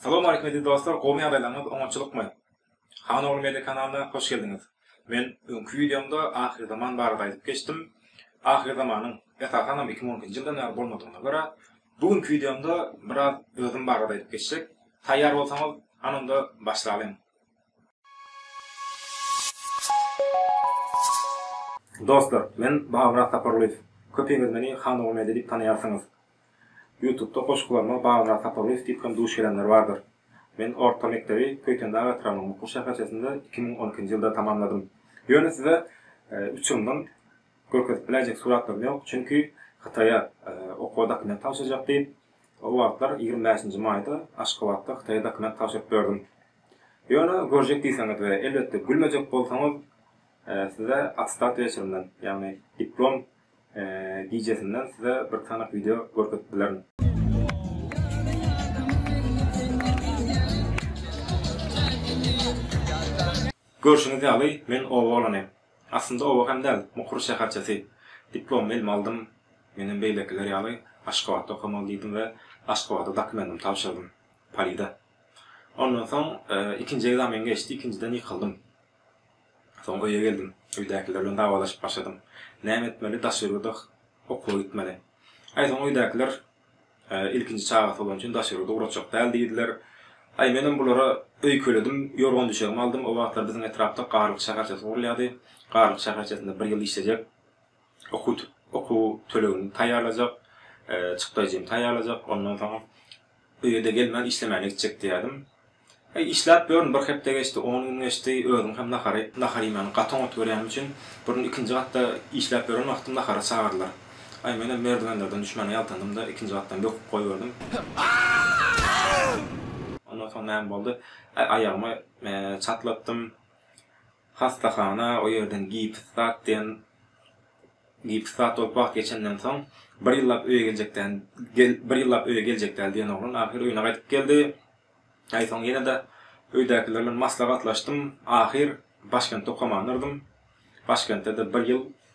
Salam aleykum değerli dostlar, qo'mi adaylarınız oňçylykmy? Hanoğlu Media kanalına hoş geldiniz. Men öňkü videomda ahir zaman barada aýdyp geçdim. Ahir zamanyň esasanam 2012-nji ýyldan bäri bolmadygyna görä, bugünkü videomda biraz özüm barada aýdyp geçsek. Taýýar bolsaňyz, anında başlaýalım. Dostlar, men Bagrat Saparlyp. Köpeňiz meni Hanoğlu Media diýip tanýarsyňız. YouTube'da goşgularma Bagrat Saparlyp diýip hem duş gelenler bardyr. Men orta mektebi Köýtende Agatranom okuw şäherçesinde 2012-nji ýylda tamamladym. Ýöne size 3 ýyldan görkezip biljek suratlarym ýok, çünki Hitaýa okuw dokument tapşyrjak diýip o wagtlar 25-nji maýda Aşgabatda Hitaýa dokument tapşyryp berdim. Ýöne görjek diýseňiz we elbetde gülmejek bolsaňyz size attestat ýeşirimden, ýagny diplom diýjesinden size bir tane video görkezip bilerim. Görüşüňiz ýaly, men owa bolanam. Aslında owa hem däl, Muqur şäherçesi. Diplom elime aldım. Menin beýlekiler ýaly Aşgabatda okumaly diýdim we Aşgabatda dokumentim tapşyrdym. Palida. Ondan soň ikinji egzamen geçdi, ikinciden ýykyldım. Soň öýe geldim. Öýdäkiler bilen dawalaşyp başladym. Näme etmeli, daşyrydyk, okuw gitmeli. Aýsoň öýdäkiler ilkinji çagat bolan üçin daşyrydy uğraşak däl diýdiler. Ay menin bulara öýköledim, ýorgan düşegim aldım. O wagtlar biziň etrapda Garlyk şäherçesi gurulýady. Garlyk şäherçesinde 1 ýyl işlejek. Okuw tölegini taýýarlajak, çykdaýjym taýýarlajak. Ondan soň öýde gelmän işlemäne gitjek diýdim. İşläp börün bir hepde geçdi, 10 gün geçdi, özüm hem naharyman gaton otgörýänim üçin burun ikinji gatda işläp börün wagtymda nahara çağırdylar. Ay meni merdivenlerden düşmäne ýaltandym da ikinji gatdan böküp goýberdym. Ondan soň näme boldy? Aýagymy çatlatdym. Hastahana, o ýerden gipsat olup wagt geçenden soň 1 ýyllap öýe geljekden diýen oglun ahir öýüne gaýtyp geldi. Aý soň ýene-de öýdäkiler bilen maslahatlaşdym. Ahir Başkentde okumandyrdım. Başkentde de 1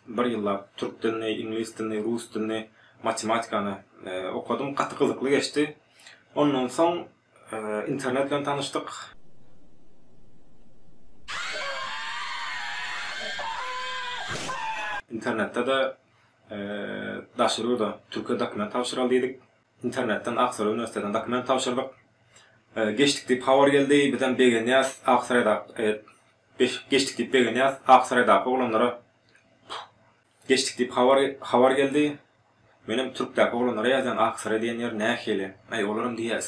ýyllap türk dilini, ingliz dilini, rus dilini, matematikany okudum. Gaty gyzykly geçdi. Ondan soň internet bilen tanıştyk. İnternette de daşyryda Türkiýe dokument tapşyraldyk. İnternetten Aksara Üniversiteden dokument tapşyrdyk. Geçdik diýip habar geldi, bizden Begenýas Aksarada geçdik diýip Begenýas Aksarada oglanlara geçdik diýip habar geldi. Menim Türkdäki oglanlara ýazan Aksara diýen ýer nähili? Ay olaram diýe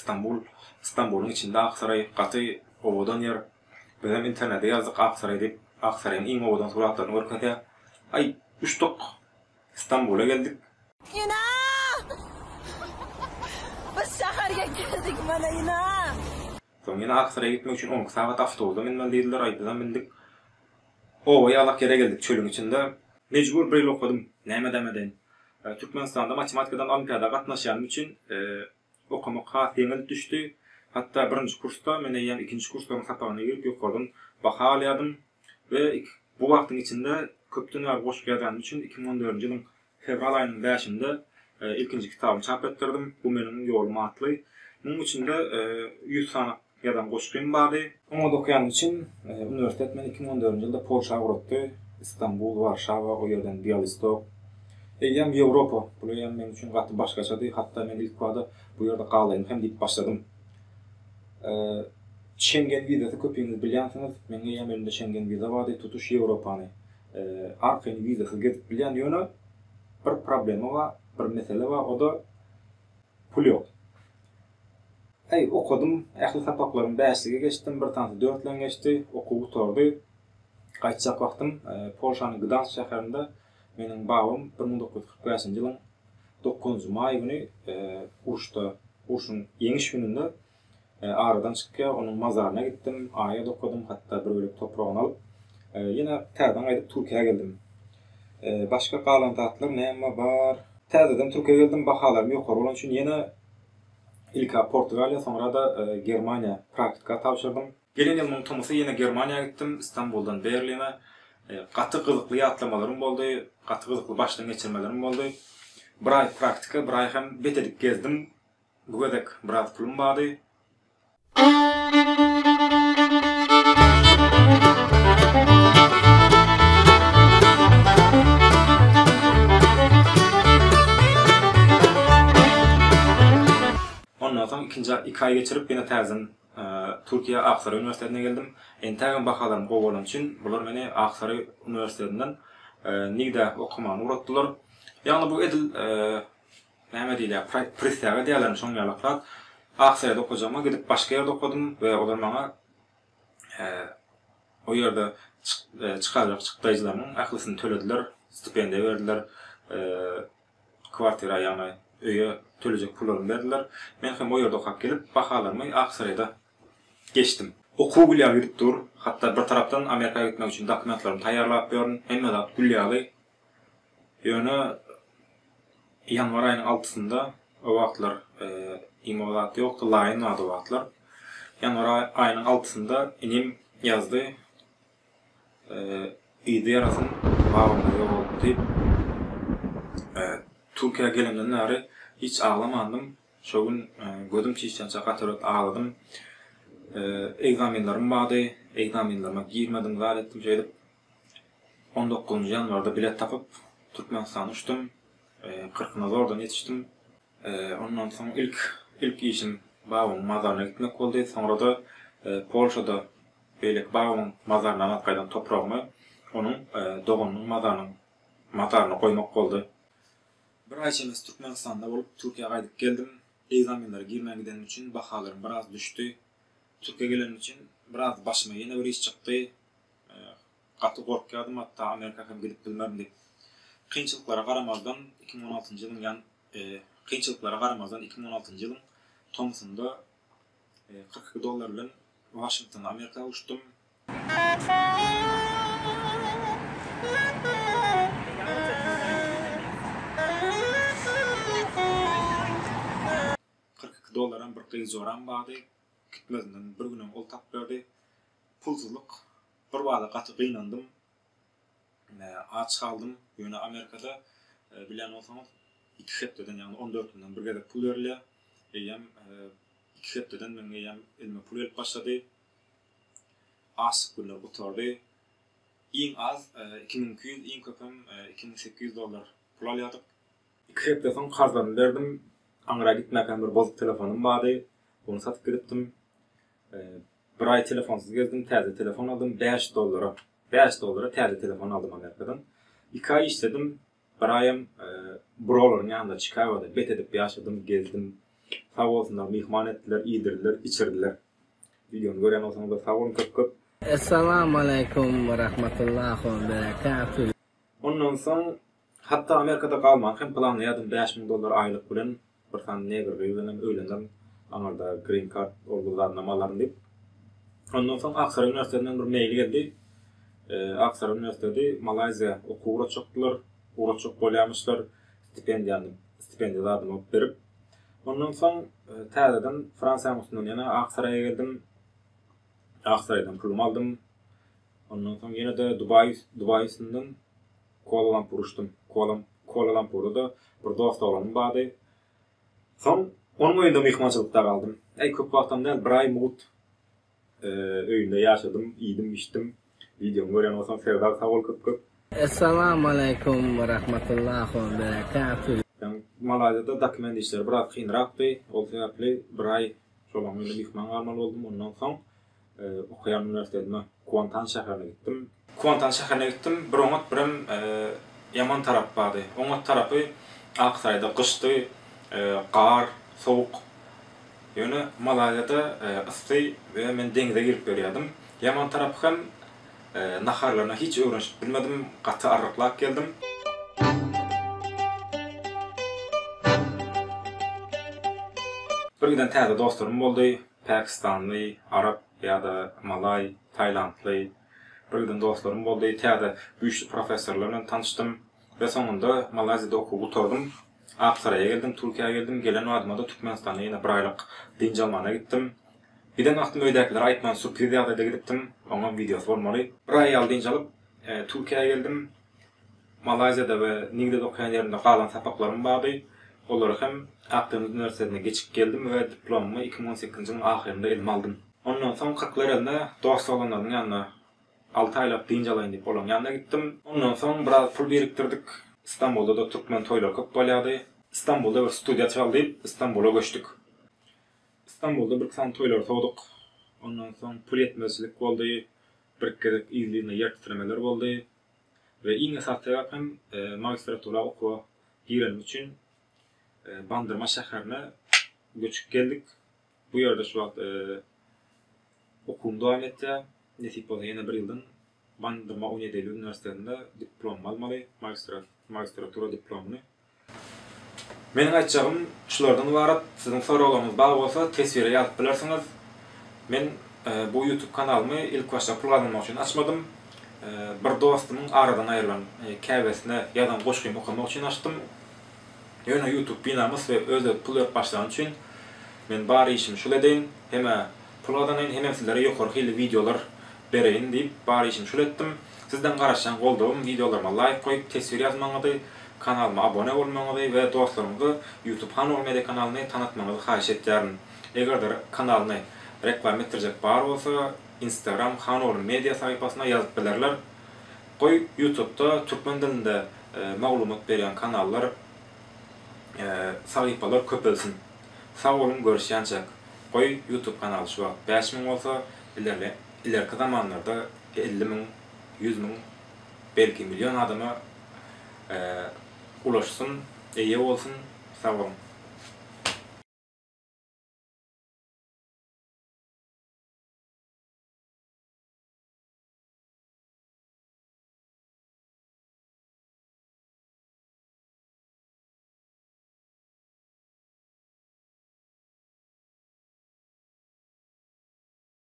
İstanbul'un içinde Aksaray gaty owadan yer. Bizem internetde ýazdyk Aksara diýip, Aksaraýyň iň owadan suratlaryny görkezýär. Ay uçtuk. İstanbul'a geldik. Ina! Biz şäherge geldik mana ina. Soň ýene Aksaraýa gitmek üçin 10 saat awtobusda minmeli diýdiler. Ay bizem bindik. Owa ýalak ýere geldik çölüň içinde. Mejbur bir ýyl okudum. Näme demeden. Türkmenistanda matematikadan olimpiada gatnaşýanym üçin okumakka teňel düşdi. Hatta 1-nji kursda mene ýa 2-nji kurslaryň sapagyna girip ýokardym, baha alýardym we bu wagtyň içinde köpden ýar goşup gelýän üçin 2014-nji ýylyň fevral aýynyň 5-inde ilkinji kitabyny çap etdirdim. Bu meniň ýolum atly. Muň içinde 100 sana ýadan goşugym bardy. Oňa okuýan üçin üniversitet meni 2014-nji ýylda Polşa guratdy. Istanbul, Warşawa, o ýerden Bialystok. Ýa Ýewropa, bu ýa men üçin gaty başgaçady. Hatda men ilk wagtda bu ýerde galaýyn hem diýip başladym. Schengen vizasy köpüňiz bilýänsiňiz, meňe ýa mende Schengen viza bardy, tutuş Ýewropany. Arkaň vizasy gezip bilýän ýöne bir problema bar, bir mesele bar, o da pul ýok. Ay okudum, ähli sapaklaryň 5-lige geçdim, bir tanesy 4-le geçdi, okuw gutardy. Gaýtjak wagtym Polşanyň Gdansk şäherinde meniň babam 1945-nji ýylyň 9-njy maý güni uruşyň ýeňiş gününde aradan çykýar, onuň mazaryna gitdim, aýat okudum, hatda bir bölek topragyny alyp ýene täzeden gaýdyp Türkiýe'ye geldim. Başga galantatlar näme bar? Täzeden Türkiýe'ye geldim, bahalarym ýokary bolan üçin ýene ilka Portugaliýa, soňra da Germaniýa praktika tapşyrdym. Gelen ýylyň tomusy ýene Germaniýa gitdim, Istanbuldan Berline. Gaty gyzykly ýatlamalary boldy, gaty gyzykly başdan geçirmelerim boldy. Bir ay praktika, bir ay hem bet edip gezdim. Bu gedek biraz pulum bardy. Ondan soň 2 ay geçirip ýene täzeden Türkiýe Aksaray Üniversitetine geldim. Entagan bakalarym gowalan üçin bular meni Aksaray Üniversitetinden nigde okumany uratdylar. Ýagny bu edil näme diýler, prestiýa diýerler şoň ýalaklar. Aksaray'da okuyacağıma gidip başka yerde okudum ve onlar bana o yerde çıkacak çıktıcılarının aklısını төлediler, stipendiya verdiler, kvartira yani öye tölecek pullarını verdiler. Ben hem o yerde okuyup gelip bakalarımı Aksaray'da geçtim. Okuu gülyal gidip dur. Hatta bir taraftan Amerika'ya gitmek için dokumentlarımı tayarlayıp verdim. Hem de gülyalı. Yani yanvar ayının 6'sında o vaktlar İmolat yoktu, layın adı vaktlar. Yanvar ayının 6'sında inim yazdı. İyide yarasın bağımda yok oldu deyip Türkiye'ye gelimden nari hiç ağlamadım. Şu gün gözüm çiğişten katırıp ağladım. Egzaminlerim vardı. Egzaminlerime girmedim, var ettim şey edip 19. yanvarda bilet tapıp Türkmenistan'a uçtum. 40'ına oradan yetiştim. Ondan sonra ilk işim babamın mazarına gitmek oldu. Sonra da Polşa'da beylek babamın mazarına Anatkay'dan toprağımı onun doğunun mazarına koymak oldu. Bir ay içimiz Türkmenistan'da olup Türkiye'ye kaydıp geldim. Egzaminlere girmeye gidenim için bakalarım biraz düştü. Türkiye'ye gelenim için biraz başıma yine bir iş çıktı. Katı korkuyadım, hatta Amerika'ya gidip bilmem deyip. Kıyınçılıklara qaramazdan 2016 yılın kıyınçılıklara qaramazdan 2016 yılın Thomas'ında $42 Washington'a Amerika'ya uçtum. $42 bir kıyız oran vardı. Gitmezden bir günüm ol tap verdi. Pulsuzluk. Bir bağda katı kıyınandım. Aç kaldım. Yine Amerika'da bilen olsanız 2 hepteden yani 14 günden bir gede pul verilýär. Eýem 2 hepteden men eýem elime pul verip başlady. Asyk günler gutardy. Iň az 2200, iň köpüm $2800 pul alýardyk. 2 hepde soň karzyny berdim. Aňra gitmäken bir bozuk telefonum bardy. Onu satyp gidipdim. Bir ay telefonsuz gezdim, täze telefon aldım $5. $5 täze telefon aldım Amerika'dan. 2 ay işledim. Bir ayım buraların yanında Chicago'da bet edip yaşadım, gezdim. Sağ olsunlar, mihman ettiler, iyidirdiler, içirdiler. Videonu gören olsanız da sağ olun köp. Esselamu Aleyküm ve Rahmetullahi ve Berekatuhu. Ondan sonra hatta Amerika'da kalmak hem planlayadım $5.000 aylık bilen bir tane neger öğlendim. Anarda green card olgularına malarım deyip. Ondan sonra Aksaray Üniversitesi'nden bir mail geldi. Aksaray Üniversitesi Malezya okuw uğraşacaklar, uğraşacak bolýamışlar, stipendiyalarını berip. Ondan soň täzeden Fransa musundan yana Aksaray'a geldim. Aksaray'dan pulumu aldım. Ondan soň ýene de Dubay'sından Kuala Lumpur uçtum. Kuala Lumpur'da da bir dost olanım bardy. Soň onun öýünde mihmançylykda kaldım. Köp wagtdan däl, bir ay mut öýünde ýaşadym, ýedim, içdim. Videomu gören olsan sevdar sağ ol köp. Esselamu Aleyküm ve Rahmetullahi ve Berekatuhu. Malazya'da dokument işleri biraz kıyınraktı. O sebeple bir ay şolan öyle mihman almalı oldum. Ondan soň okuyan üniversitesine Kuantan şäherine gittim. Kuantan şäherine gittim. Bir oňat birim yaman tarap bardy. Oňat tarapy Aksarayda kışdy, gar, soğuk. Ýöne Malazya'da ysy we men deňize girip berýärdim. Yaman tarapy hem naharlarına hiç öğrenip bilmedim. Katı arıklak geldim. Bir giden täze dostlarım boldy. Pakistanly, Arap ýa-da Malay, Taylandly. Bir giden dostlarım boldy. Täze güýçli professorlarla tanıştım. Ve sonunda Malazya'da okuw gutardym. Aksaray'a geldim, Türkiye'ye geldim. Gelen adyma da Türkmenistan'a ýene bir aylyk dinç almana gittim. Birden aklım öýdäkiler aýtman sürpriz ýagdaýda gidipdim. Oňa videosy bolmaly. Bir ay aldynç alyp Türkiye'ye geldim. Malazya'da we Nigde'de okuyan ýerimde galan sapaklarym bardy. Olarak hem Akdeniz Üniversitesi'ne geçip geldim ve diplomumu 2018-nji ýylyň ahyrynda elim aldım. Ondan soň 40 ýylda dost olanlaryň ýanyna 6 aylap diýinç alaýyn diýip olaň ýanyna gitdim. Ondan soň biraz pul biriktirdik. İstanbul'da da Türkmen toýlary köp bolýardy. İstanbul'da bir studiýa çaldyp İstanbul'a göçdük. İstanbul'da bir kısan toýlar sowduk. Ondan soň pul ýetmezlik boldy. Bir kerek izliğine ýerttirmeler boldy. Ve iň esas sebäp hem magistratura okuwa girenim üçin Bandırma şäherine göçüp geldik. Bu ýerde şu wagt okuwum dowam etdi. Nesip bolsa ýene bir ýyldan Bandırma Uniýetli Üniversitetinde diplom almaly, magistratura diplomunu. Meniň aýtjagym şulardan ibaret. Siziň soraglaryňyz bar bolsa tesbire ýazyp bilersiňiz. Men bu YouTube kanalymy ilk başta pul kazanmak üçin açmadym. Bir dostumyň aradan aýrylan käbesine ýazan goşgym okamak üçin açdym. Ýöne YouTube binamys we özü pul ýap başlagan üçin men bari işim şol edeýin. Heme pul kazanaýyn, heme sizlere ýokary hili videolar bereýin diýip bari işim şol etdim. Sizden garaşan goldugum videolaryma like goýup tesbir ýazmaňyzy, kanalyma abone bolmaňyzy we dostlarymyzy YouTube Hanol Media kanalyny tanıtmaňyzy haýyş etýärin. Eger kanalyny reklam etdirjek bar bolsa Instagram Hanol Media sahypasyna ýazyp bilerler. Goý YouTube'da türkmen dilinde maglumat beren kanallar sahypalar köpelsin. Sag bolun görüşýänçek. Goý YouTube kanaly şu wagt 5000 bolsa, ilerki zamanlarda 50.000, 100.000, belki milyon adama ulaşsın, eýe bolsun. Sag bolun.